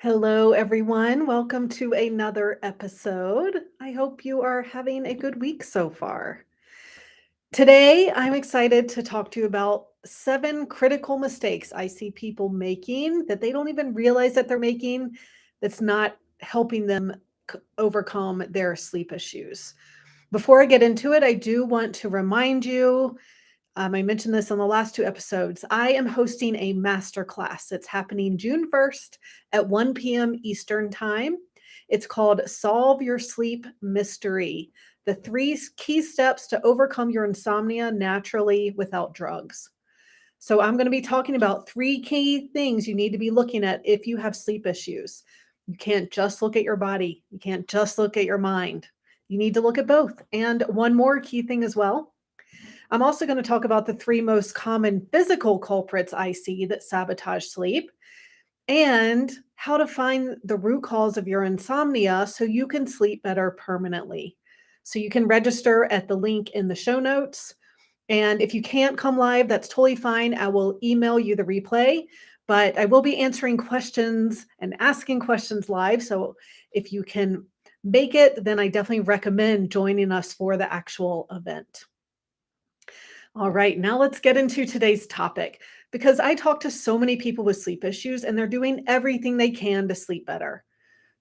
Hello, everyone. Welcome to another episode. I hope you are having a good week so far. Today, I'm excited to talk to you about 7 critical mistakes I see people making that they don't even realize that they're making, that's not helping them overcome their sleep issues. Before I get into it, I do want to remind you I mentioned this on the last 2 episodes. I am hosting a masterclass. It's happening June 1st at 1 p.m. Eastern Time. It's called Solve Your Sleep Mystery, the key steps to overcome your insomnia naturally without drugs. So, I'm going to be talking about 3 key things you need to be looking at if you have sleep issues. You can't just look at your body, you can't just look at your mind. You need to look at both. And one more key thing as well, I'm also going to talk about the 3 most common physical culprits I see that sabotage sleep and how to find the root cause of your insomnia so you can sleep better permanently. So you can register at the link in the show notes. And if you can't come live, that's totally fine. I will email you the replay, but I will be answering questions and asking questions live. So if you can make it, then I definitely recommend joining us for the actual event. All right, now let's get into today's topic because I talk to so many people with sleep issues and they're doing everything they can to sleep better,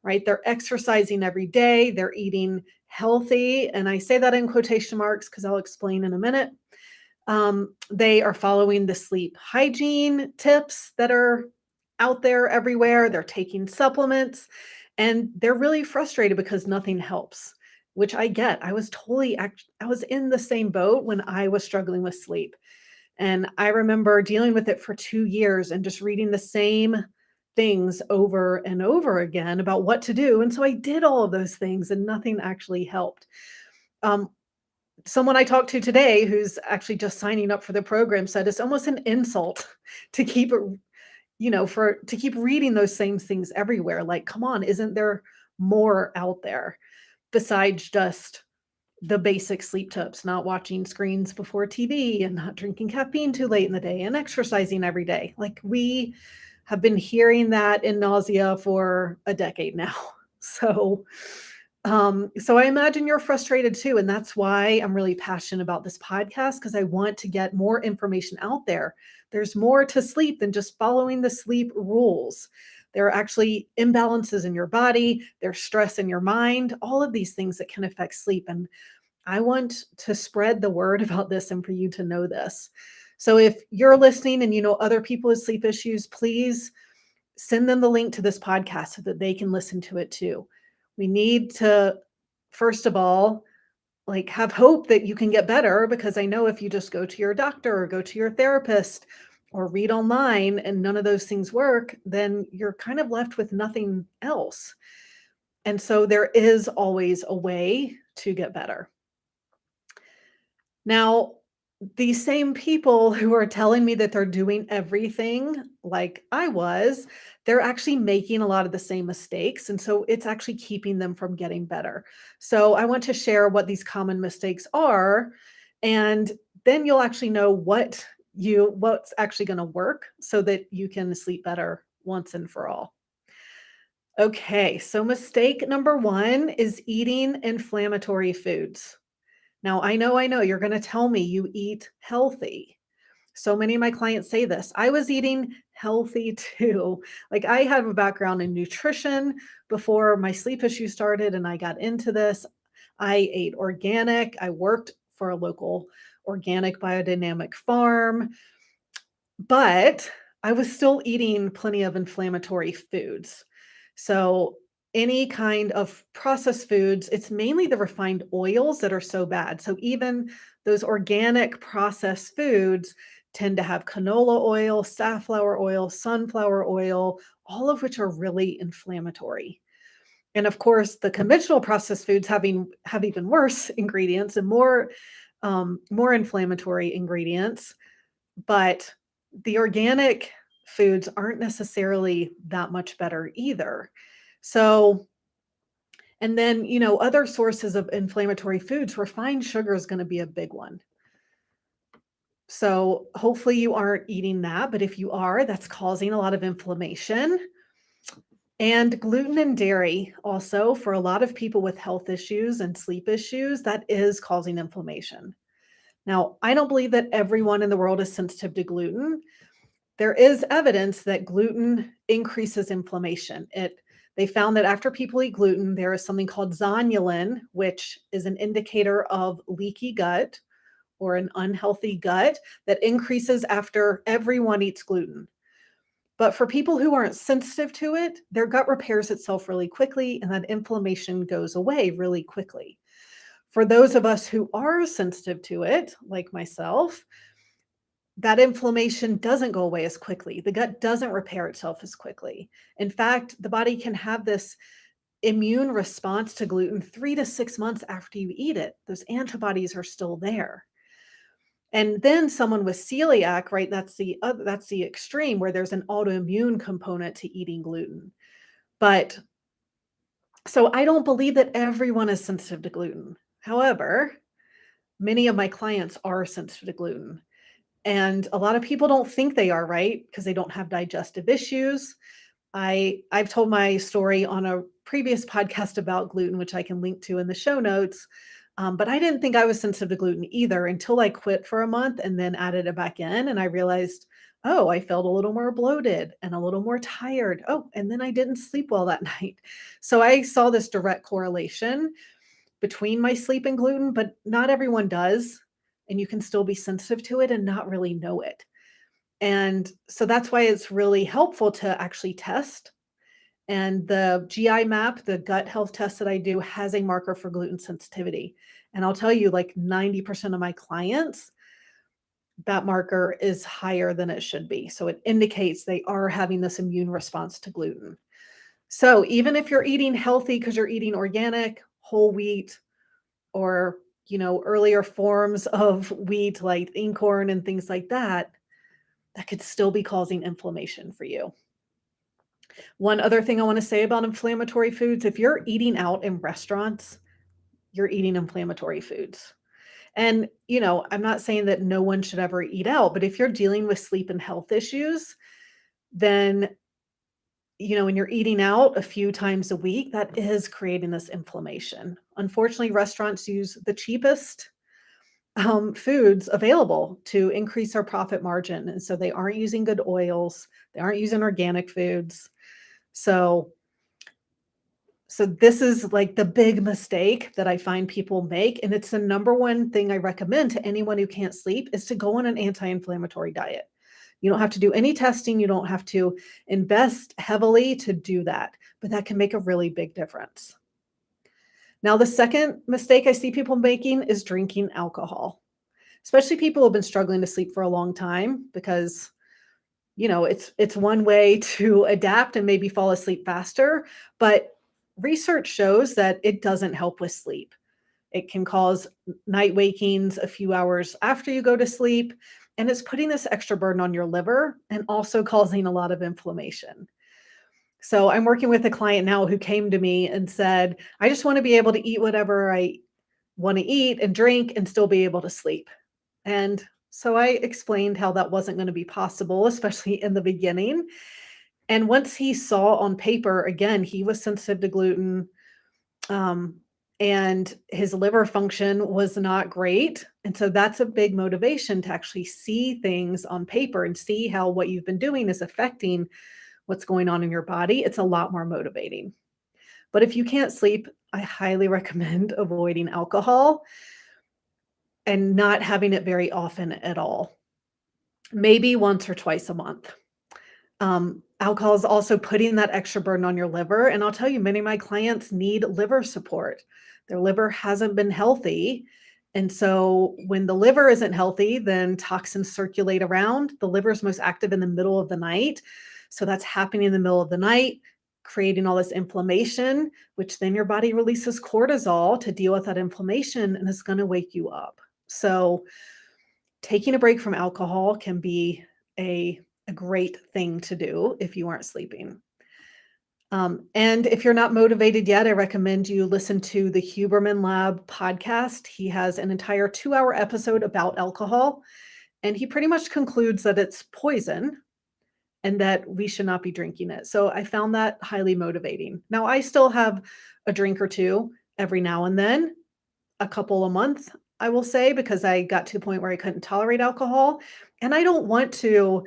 right? They're exercising every day, they're eating healthy. And I say that in quotation marks because I'll explain in a minute. They are following the sleep hygiene tips that are out there everywhere. They're taking supplements and they're really frustrated because nothing helps, which I get. I was in the same boat when I was struggling with sleep. And I remember dealing with it for 2 years and just reading the same things over and over again about what to do. And so I did all of those things and nothing actually helped. Um, Someone I talked to today who's actually just signing up for the program said it's almost an insult to keep it, for to keep reading those same things everywhere. Like, come on, isn't there more out there besides just the basic sleep tips, not watching screens before TV and not drinking caffeine too late in the day and exercising every day? Like, we have been hearing that in nausea for a decade now. So, so I imagine you're frustrated too, and that's why I'm really passionate about this podcast because I want to get more information out there. There's more to sleep than just following the sleep rules. There are actually imbalances in your body, there's stress in your mind, all of these things that can affect sleep. And I want to spread the word about this and for you to know this. So if you're listening and you know other people with sleep issues, please send them the link to this podcast so that they can listen to it too. We need to, first of all, like have hope that you can get better because I know if you just go to your doctor or go to your therapist or read online and none of those things work, then you're kind of left with nothing else. And so there is always a way to get better. Now, these same people who are telling me that they're doing everything like I was, they're actually making a lot of the same mistakes. And so it's actually keeping them from getting better. So I want to share what these common mistakes are. And then you'll actually know what's actually going to work so that you can sleep better once and for all. Okay, so mistake number one is eating inflammatory foods. Now, I know you're going to tell me you eat healthy. So many of my clients say this. I was eating healthy too. Like I have a background in nutrition before my sleep issue started and I got into this. I ate organic. I worked for a local organic biodynamic farm, but I was still eating plenty of inflammatory foods. So, any kind of processed foods, it's mainly the refined oils that are so bad. So, even those organic processed foods tend to have canola oil, safflower oil, sunflower oil, all of which are really inflammatory. And of course, the conventional processed foods have even worse ingredients and more inflammatory ingredients, but the organic foods aren't necessarily that much better either. So, and then, other sources of inflammatory foods, refined sugar is going to be a big one. So, hopefully, you aren't eating that. But if you are, that's causing a lot of inflammation. And gluten and dairy also, for a lot of people with health issues and sleep issues, that is causing inflammation. Now, I don't believe that everyone in the world is sensitive to gluten. There is evidence that gluten increases inflammation. They found that after people eat gluten, there is something called zonulin, which is an indicator of leaky gut or an unhealthy gut that increases after everyone eats gluten. But for people who aren't sensitive to it, their gut repairs itself really quickly and that inflammation goes away really quickly. For those of us who are sensitive to it, like myself, that inflammation doesn't go away as quickly. The gut doesn't repair itself as quickly. In fact, the body can have this immune response to gluten 3 to 6 months after you eat it. Those antibodies are still there. And then someone with celiac, right? That's the extreme where there's an autoimmune component to eating gluten. But so I don't believe that everyone is sensitive to gluten. However, many of my clients are sensitive to gluten. And a lot of people don't think they are, right? Because they don't have digestive issues. I've told my story on a previous podcast about gluten, which I can link to in the show notes. But I didn't think I was sensitive to gluten either until I quit for a month and then added it back in. And I realized, oh, I felt a little more bloated and a little more tired. Oh, and then I didn't sleep well that night. So I saw this direct correlation between my sleep and gluten, but not everyone does. And you can still be sensitive to it and not really know it. And so that's why it's really helpful to actually test. And the GI map, the gut health test that I do, has a marker for gluten sensitivity. And I'll tell you, like 90% of my clients, that marker is higher than it should be. So it indicates they are having this immune response to gluten. So even if you're eating healthy because you're eating organic, whole wheat, or earlier forms of wheat like incorn and things like that, that could still be causing inflammation for you. One other thing I want to say about inflammatory foods, if you're eating out in restaurants, you're eating inflammatory foods. And, I'm not saying that no one should ever eat out, but if you're dealing with sleep and health issues, then, when you're eating out a few times a week, that is creating this inflammation. Unfortunately, restaurants use the cheapest foods available to increase our profit margin. And so they aren't using good oils, they aren't using organic foods. So so this is like the big mistake that I find people make, and it's the number one thing I recommend to anyone who can't sleep is to go on an anti-inflammatory diet. You don't have to do any testing, you don't have to invest heavily to do that, but that can make a really big difference. Now, the second mistake I see people making is drinking alcohol, especially people who have been struggling to sleep for a long time because it's one way to adapt and maybe fall asleep faster, but research shows that it doesn't help with sleep. It can cause night wakings a few hours after you go to sleep, and it's putting this extra burden on your liver and also causing a lot of inflammation. So I'm working with a client now who came to me and said, "I just want to be able to eat whatever I want to eat and drink and still be able to sleep." And so I explained how that wasn't going to be possible, especially in the beginning. And once he saw on paper, again, he was sensitive to gluten, um, and his liver function was not great. And so that's a big motivation to actually see things on paper and see how what you've been doing is affecting what's going on in your body. It's a lot more motivating. But if you can't sleep, I highly recommend avoiding alcohol and not having it very often at all. Maybe once or twice a month. Alcohol is also putting that extra burden on your liver, and I'll tell you, many of my clients need liver support. Their liver hasn't been healthy, and so when the liver isn't healthy, then toxins circulate around. The liver is most active in the middle of the night, so that's happening in the middle of the night, creating all this inflammation, which then your body releases cortisol to deal with that inflammation, and it's gonna wake you up. So taking a break from alcohol can be a great thing to do if you aren't sleeping. And if you're not motivated yet, I recommend you listen to the Huberman Lab podcast. He has an entire 2-hour episode about alcohol, and he pretty much concludes that it's poison and that we should not be drinking it. So I found that highly motivating. Now, I still have a drink or two every now and then, a couple a month, I will say, because I got to a point where I couldn't tolerate alcohol. And I don't want to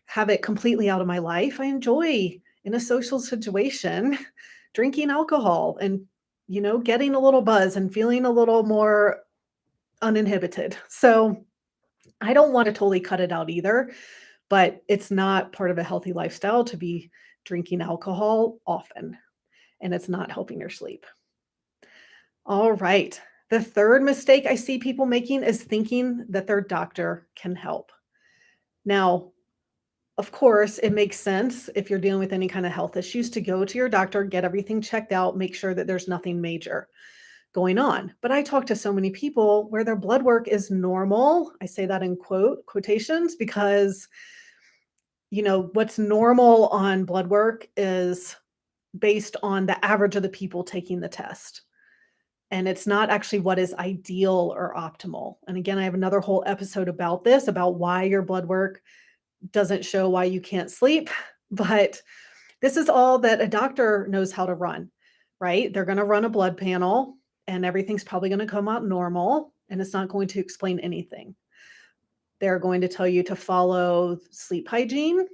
have it completely out of my life. I enjoy in a social situation drinking alcohol and, getting a little buzz and feeling a little more uninhibited. So I don't want to totally cut it out either, but it's not part of a healthy lifestyle to be drinking alcohol often, and it's not helping your sleep. All right. The third mistake I see people making is thinking that their doctor can help. Now, of course, it makes sense if you're dealing with any kind of health issues to go to your doctor, get everything checked out, make sure that there's nothing major going on. But I talk to so many people where their blood work is normal. I say that in quotations because, what's normal on blood work is based on the average of the people taking the test. And it's not actually what is ideal or optimal. And again, I have another whole episode about this, about why your blood work doesn't show why you can't sleep. But this is all that a doctor knows how to run, right? They're going to run a blood panel and everything's probably going to come out normal and it's not going to explain anything. They're going to tell you to follow sleep hygiene,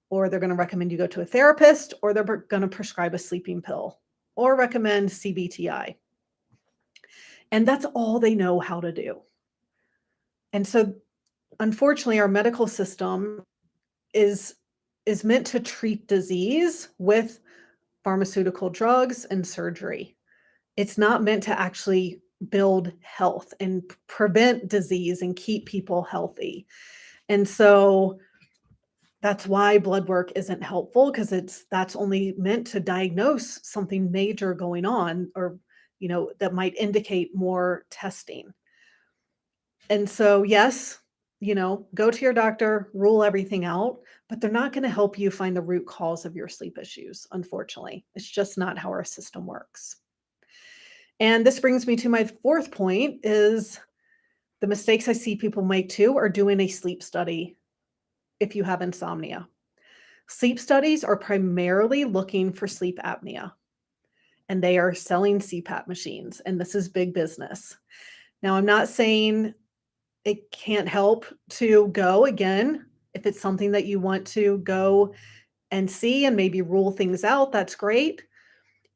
or they're going to recommend you go to a therapist, or they're going to prescribe a sleeping pill or recommend CBTI. And that's all they know how to do. And so unfortunately our medical system is is meant to treat disease with pharmaceutical drugs and surgery. It's not meant to actually build health and prevent disease and keep people healthy. And so that's why blood work isn't helpful, because that's only meant to diagnose something major going on, or that might indicate more testing. And so yes, go to your doctor, rule everything out, but they're not going to help you find the root cause of your sleep issues. Unfortunately, it's just not how our system works. And this brings me to my fourth point: is the mistakes I see people make too are doing a sleep study if you have insomnia. Sleep studies are primarily looking for sleep apnea, and they are selling CPAP machines, and this is big business. Now, I'm not saying it can't help to go again. If it's something that you want to go and see and maybe rule things out, that's great.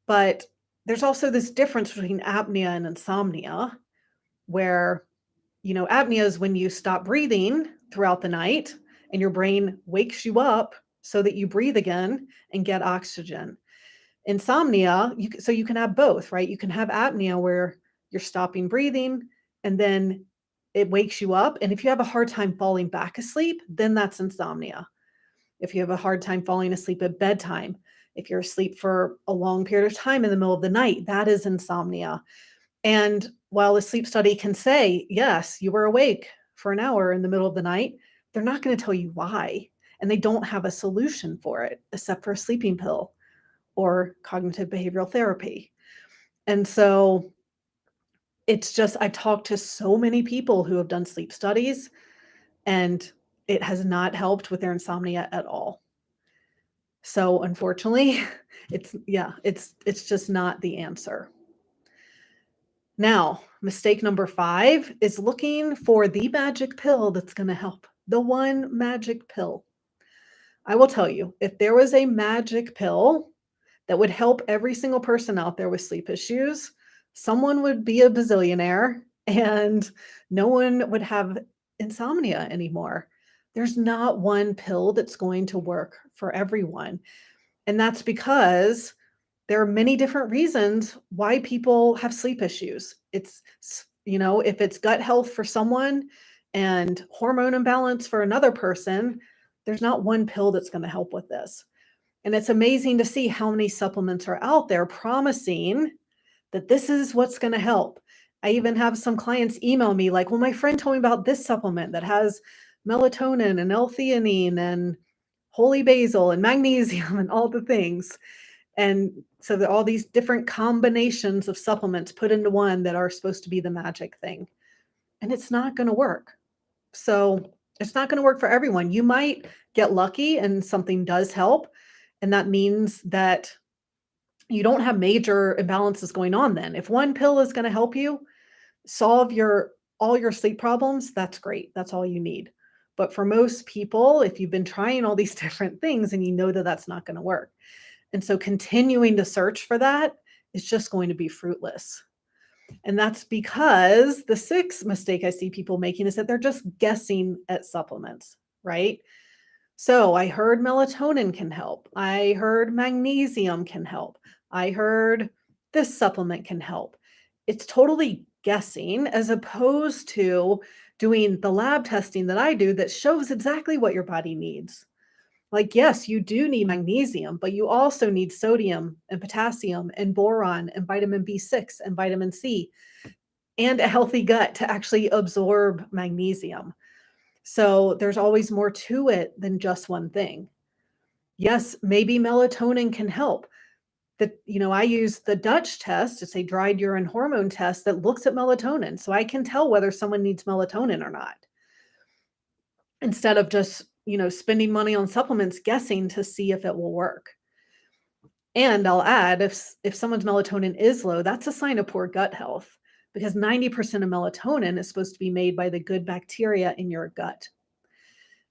But there's also this difference between apnea and insomnia, where, apnea is when you stop breathing throughout the night and your brain wakes you up so that you breathe again and get oxygen. Insomnia, so you can have both, right? You can have apnea where you're stopping breathing and then it wakes you up. And if you have a hard time falling back asleep, then that's insomnia. If you have a hard time falling asleep at bedtime, if you're asleep for a long period of time in the middle of the night, that is insomnia. And while a sleep study can say, yes, you were awake for an hour in the middle of the night, they're not going to tell you why. And they don't have a solution for it except for a sleeping pill or cognitive behavioral therapy. And so it's just, I've talked to so many people who have done sleep studies, and it has not helped with their insomnia at all. So unfortunately, it's just not the answer. Now, mistake number 5 is looking for the magic pill that's going to help. The one magic pill. I will tell you, if there was a magic pill that would help every single person out there with sleep issues, someone would be a bazillionaire and no one would have insomnia anymore. There's not one pill that's going to work for everyone. And that's because there are many different reasons why people have sleep issues. If it's gut health for someone and hormone imbalance for another person, there's not one pill that's going to help with this. And it's amazing to see how many supplements are out there promising that this is what's going to help. I even have some clients email me like, well, my friend told me about this supplement that has melatonin and L-theanine and holy basil and magnesium and all the things. And so there are all these different combinations of supplements put into one that are supposed to be the magic thing. And it's not going to work. So It's not going to work for everyone. You might get lucky and something does help. And that means that you don't have major imbalances going on then. If one pill is going to help you solve your all your sleep problems, that's great. That's all you need. But for most people, if you've been trying all these different things and you know that that's not going to work, and so continuing to search for that is just going to be fruitless. And that's because the sixth mistake I see people making is that they're just guessing at supplements, right? So I heard melatonin can help. I heard magnesium can help. I heard this supplement can help. It's totally guessing as opposed to doing the lab testing that I do that shows exactly what your body needs. Like, yes, you do need magnesium, but you also need sodium and potassium and boron and vitamin B6 and vitamin C and a healthy gut to actually absorb magnesium. So there's always more to it than just one thing. Yes, maybe melatonin can help. I use the Dutch test. It's a dried urine hormone test that looks at melatonin. So I can tell whether someone needs melatonin or not instead of just, spending money on supplements guessing to see if it will work. And I'll add if someone's melatonin is low, that's a sign of poor gut health because 90% of melatonin is supposed to be made by the good bacteria in your gut.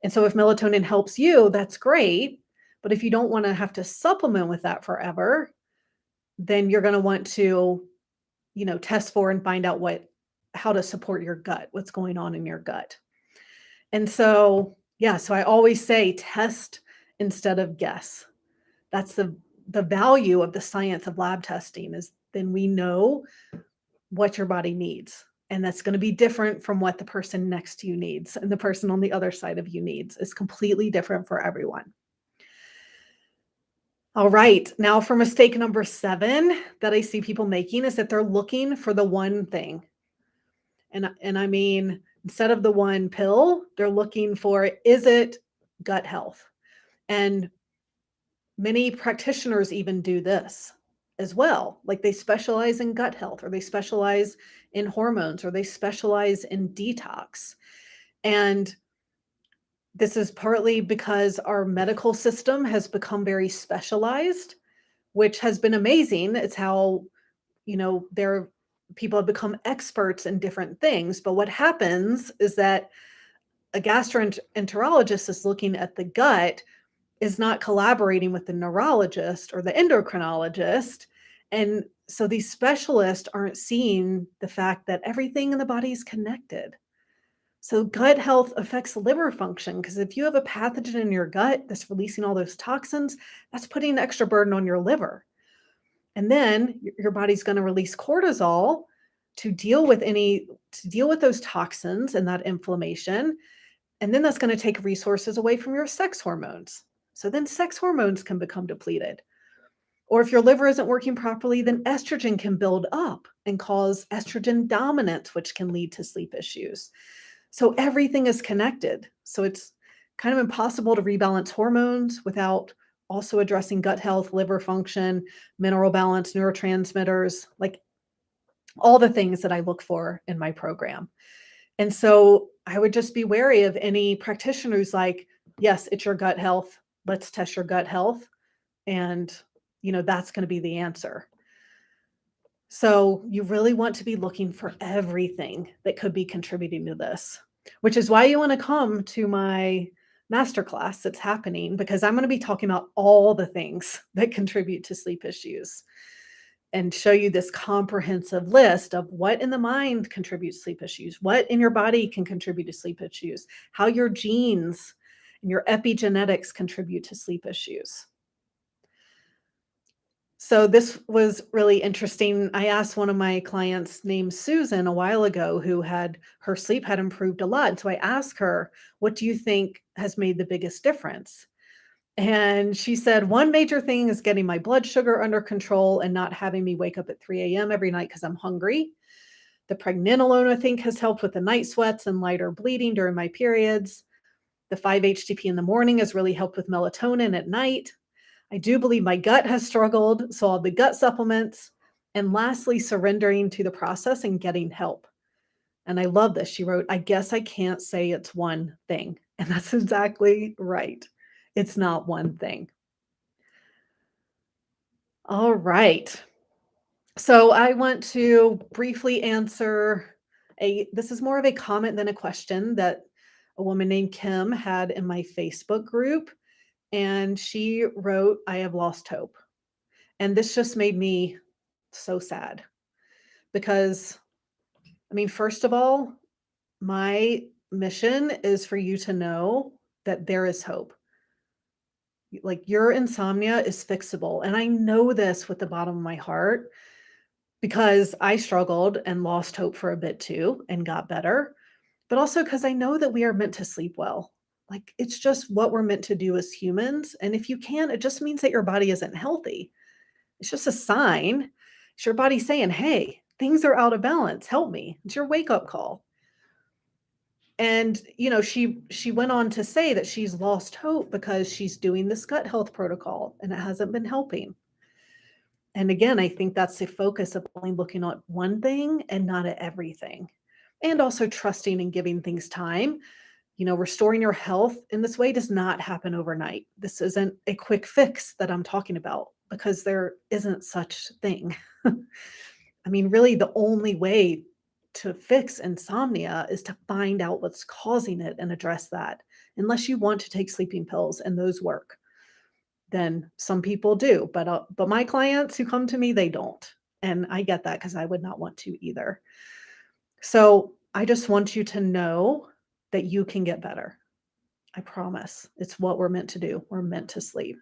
And so if melatonin helps you, that's great. But if you don't want to have to supplement with that forever, then you're going to want to, test for and find out how to support your gut, what's going on in your gut. And so, yeah, so I always say test instead of guess. That's the value of the science of lab testing is then we know what your body needs. And that's going to be different from what the person next to you needs and the person on the other side of you needs. Is completely different for everyone. All right. Now for mistake number 7 that I see people making is that they're looking for the one thing. And I mean, instead of the one pill, they're looking for, is it gut health? And many practitioners even do this as well. Like they specialize in gut health or they specialize in hormones or they specialize in detox. And this is partly because our medical system has become very specialized, which has been amazing. It's how, there people have become experts in different things. But what happens is that a gastroenterologist is looking at the gut is not collaborating with the neurologist or the endocrinologist. And so these specialists aren't seeing the fact that everything in the body is connected. So gut health affects liver function because if you have a pathogen in your gut that's releasing all those toxins, that's putting extra burden on your liver. And then your body's going to release cortisol to deal with those toxins and that inflammation. And then that's going to take resources away from your sex hormones. So then sex hormones can become depleted. Or if your liver isn't working properly, then estrogen can build up and cause estrogen dominance, which can lead to sleep issues. So everything is connected. So it's kind of impossible to rebalance hormones without also addressing gut health, liver function, mineral balance, neurotransmitters, like all the things that I look for in my program. And so I would just be wary of any practitioner who's like, yes, it's your gut health. Let's test your gut health. And, that's going to be the answer. So you really want to be looking for everything that could be contributing to this, which is why you want to come to my masterclass that's happening because I'm going to be talking about all the things that contribute to sleep issues and show you this comprehensive list of what in the mind contributes to sleep issues, what in your body can contribute to sleep issues, how your genes and your epigenetics contribute to sleep issues. So this was really interesting. I asked one of my clients named Susan a while ago who had her sleep had improved a lot. So I asked her, what do you think has made the biggest difference? And she said, one major thing is getting my blood sugar under control and not having me wake up at 3 a.m. every night because I'm hungry. The pregnenolone, I think, has helped with the night sweats and lighter bleeding during my periods. The 5-HTP in the morning has really helped with melatonin at night. I do believe my gut has struggled, so all the gut supplements. And lastly, surrendering to the process and getting help. And I love this. She wrote, "I guess I can't say it's one thing." And that's exactly right. It's not one thing. All right. So I want to briefly answer a this is more of a comment than a question that a woman named Kim had in my Facebook group. And she wrote, "I have lost hope." And this just made me so sad because, I mean, first of all, my mission is for you to know that there is hope. Like, your insomnia is fixable. And I know this with the bottom of my heart because I struggled and lost hope for a bit too and got better, but also because I know that we are meant to sleep well. Like, it's just what we're meant to do as humans. And if you can't, it just means that your body isn't healthy. It's just a sign. It's your body saying, "Hey, things are out of balance. Help me." It's your wake up call. And, she went on to say that she's lost hope because she's doing this gut health protocol and it hasn't been helping. And again, I think that's the focus of only looking at one thing and not at everything. And also trusting and giving things time. Restoring your health in this way does not happen overnight. This isn't a quick fix that I'm talking about because there isn't such thing. I mean, really, the only way to fix insomnia is to find out what's causing it and address that. Unless you want to take sleeping pills and those work, then some people do. But my clients who come to me, they don't, and I get that because I would not want to either. So I just want you to know that you can get better. I promise. It's what we're meant to do. We're meant to sleep.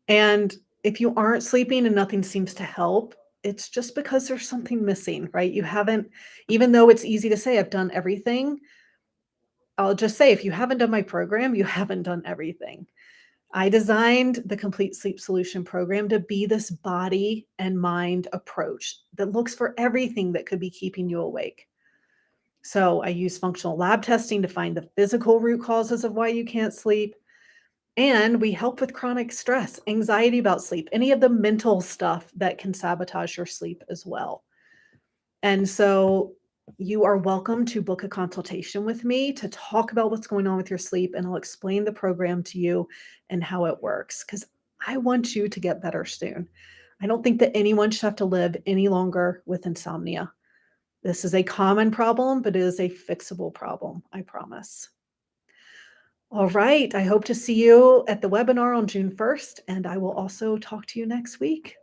And if you aren't sleeping and nothing seems to help, it's just because there's something missing, right? You haven't, even though it's easy to say, "I've done everything," I'll just say, if you haven't done my program, you haven't done everything. I designed the Complete Sleep Solution program to be this body and mind approach that looks for everything that could be keeping you awake. So I use functional lab testing to find the physical root causes of why you can't sleep. And we help with chronic stress, anxiety about sleep, any of the mental stuff that can sabotage your sleep as well. And so you are welcome to book a consultation with me to talk about what's going on with your sleep, and I'll explain the program to you and how it works because I want you to get better soon. I don't think that anyone should have to live any longer with insomnia. This is a common problem, but it is a fixable problem, I promise. All right. I hope to see you at the webinar on June 1st, and I will also talk to you next week.